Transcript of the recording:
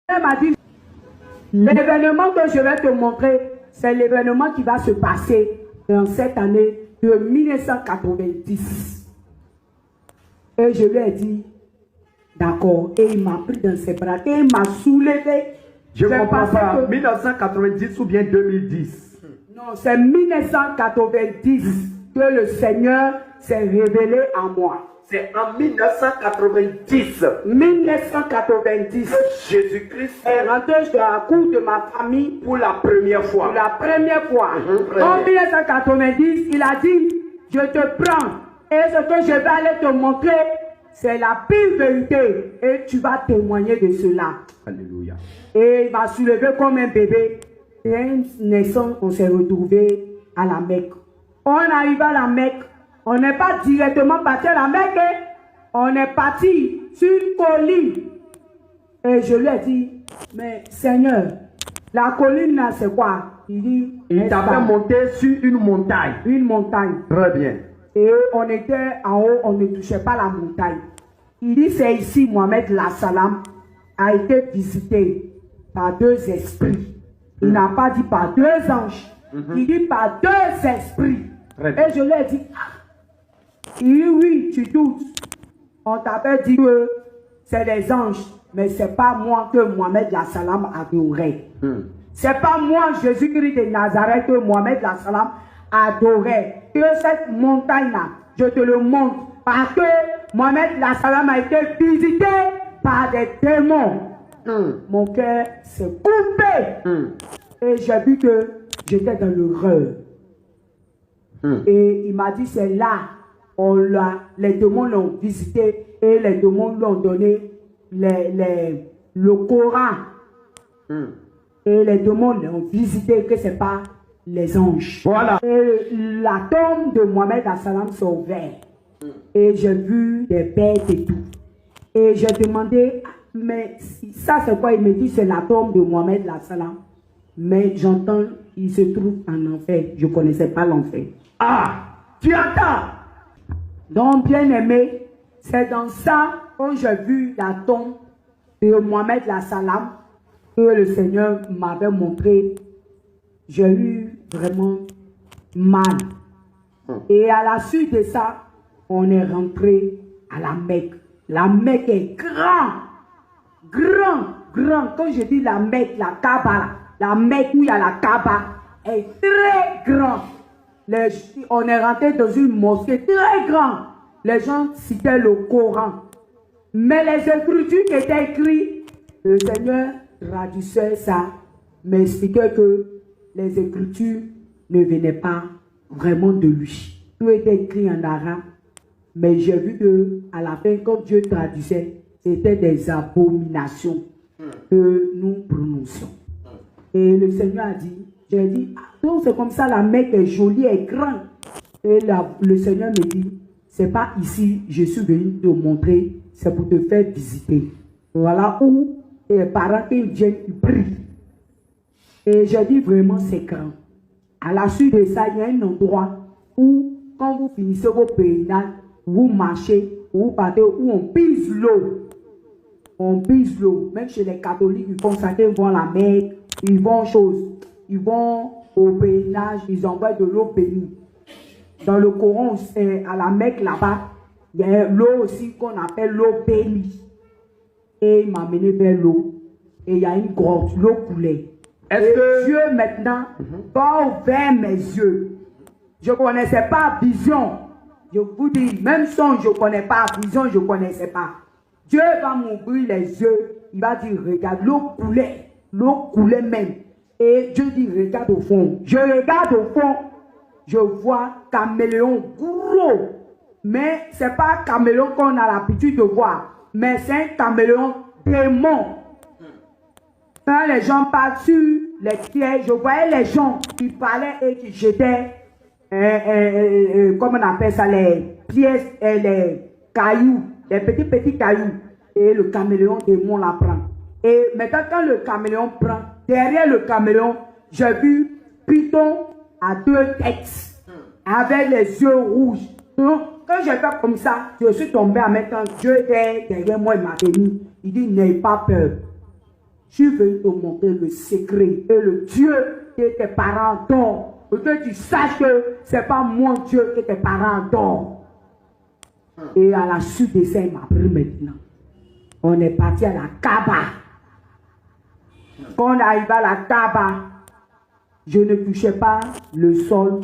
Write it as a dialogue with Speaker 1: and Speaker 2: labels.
Speaker 1: Elle m'a dit, l'événement que je vais te montrer, c'est l'événement qui va se passer dans cette année de 1990. Et je lui ai dit, d'accord. Et il m'a pris dans ses bras et il m'a soulevé.
Speaker 2: Je ne comprends pas. 1990 ou bien 2010?
Speaker 1: Non, c'est 1990 que le Seigneur s'est révélé à moi.
Speaker 2: C'est en 1990.
Speaker 1: 1990.
Speaker 2: Jésus-Christ
Speaker 1: est rentré dans la cour de ma famille
Speaker 2: pour la première fois.
Speaker 1: Pour la première fois. En 1990, il a dit, je te prends. Et ce que je vais aller te montrer, c'est la pire vérité. Et tu vas témoigner de cela.
Speaker 2: Alléluia.
Speaker 1: Et il m'a soulevé comme un bébé. Et à une naissance, on s'est retrouvé à la Mecque. On arrive à la Mecque. On n'est pas directement parti à la Mecque. On est parti sur une colline. Et je lui ai dit, mais Seigneur, la colline là, c'est quoi? Il dit,
Speaker 2: il t'avait monté sur une montagne.
Speaker 1: Une montagne.
Speaker 2: Très bien.
Speaker 1: Et on était en haut, on ne touchait pas la montagne. Il dit, c'est ici, Mohamed Lassalam a été visité par deux esprits. Il n'a pas dit par deux anges. Il dit par deux esprits. Et je lui ai dit, il dit, oui, tu doutes. On t'avait dit que c'est des anges, mais ce n'est pas moi que Mohamed Lassalam adorait. C'est pas moi, Jésus-Christ de Nazareth, que Mohamed Lassalam adorait. Que cette montagne-là, je te le montre, parce que Mohamed Lassalam a été visité par des démons. Mon cœur s'est coupé. Et j'ai vu que j'étais dans l'horreur. Et il m'a dit, c'est là, les démons l'ont visité et les démons lui ont donné le Coran. Et les démons l'ont visité, que ce n'est pas les anges.
Speaker 2: Voilà.
Speaker 1: Et la tombe de Mohamed Lassalam s'est ouverte. Et j'ai vu des bêtes et tout. Et j'ai demandé, mais ça c'est quoi? Il me dit, c'est la tombe de Mohamed Lassalam. Mais j'entends, il se trouve en enfer. Je ne connaissais pas l'enfer.
Speaker 2: Ah, tu entends?
Speaker 1: Donc, bien aimé, c'est dans ça que j'ai vu la tombe de Mohamed Lassalam que le Seigneur m'avait montré. J'ai eu vraiment mal. Et à la suite de ça, on est rentré à la Mecque. La Mecque est grand. Quand je dis la Mecque, la Kaaba, la Mecque où il y a la Kaaba est très grand. On est rentré dans une mosquée très grande. Les gens citaient le Coran. Mais les écritures qui étaient écrites, le Seigneur traduisait ça, mais expliquait que les écritures ne venaient pas vraiment de lui. Tout était écrit en arabe. Mais j'ai vu qu'à la fin, quand Dieu traduisait, c'était des abominations que nous prononcions. Et le Seigneur a dit, j'ai dit, donc c'est comme ça, la Mecque est jolie, est grande. Et le Seigneur me dit, c'est pas ici, je suis venu te montrer, c'est pour te faire visiter. Voilà où les parents qui viennent, ils prient. Et j'ai dit vraiment, c'est grand. À la suite de ça, il y a un endroit où, quand vous finissez vos pèlerinages, vous marchez, vous partez, où on pise l'eau. On pise l'eau. Même chez les catholiques, ils font ça, ils vont à la Mecque, ils vont ils vont au pèlerinage, ils envoient de l'eau bénie. Dans le Coran, à la Mecque là-bas, il y a l'eau aussi qu'on appelle l'eau bénie. Et il m'a amené vers l'eau. Et il y a une grotte, l'eau coulait.
Speaker 2: Est-ce que
Speaker 1: Dieu maintenant va ouvrir mes yeux. Je ne connaissais pas vision. Je vous dis, même son, je ne connais pas. Vision, je ne connaissais pas. Dieu va m'ouvrir les yeux. Il va dire, regarde, l'eau coulait même. Et Dieu dit, regarde au fond. Je regarde au fond. Je vois caméléon gros. Mais ce n'est pas un caméléon qu'on a l'habitude de voir. Mais c'est un caméléon démon. Quand les gens parlent sur les pieds, je voyais les gens qui parlaient et qui jetaient, comment on appelle ça, les pièces, les cailloux, les petits cailloux. Et le caméléon démon la prend. Et maintenant, quand le caméléon prend, derrière le caméléon, j'ai vu Python à deux têtes, avec les yeux rouges. Donc, quand j'ai fait comme ça, je suis tombé en même temps. Dieu était derrière moi, il m'a béni. Il dit, n'ayez pas peur. Je suis venu te montrer le secret et le Dieu que tes parents adorent. Pour que tu saches que ce n'est pas mon Dieu que tes parents adorent. Et à la suite de ça, il m'a pris maintenant. On est parti à la Kaaba. Quand on arrive à la Kaaba, je ne touchais pas le sol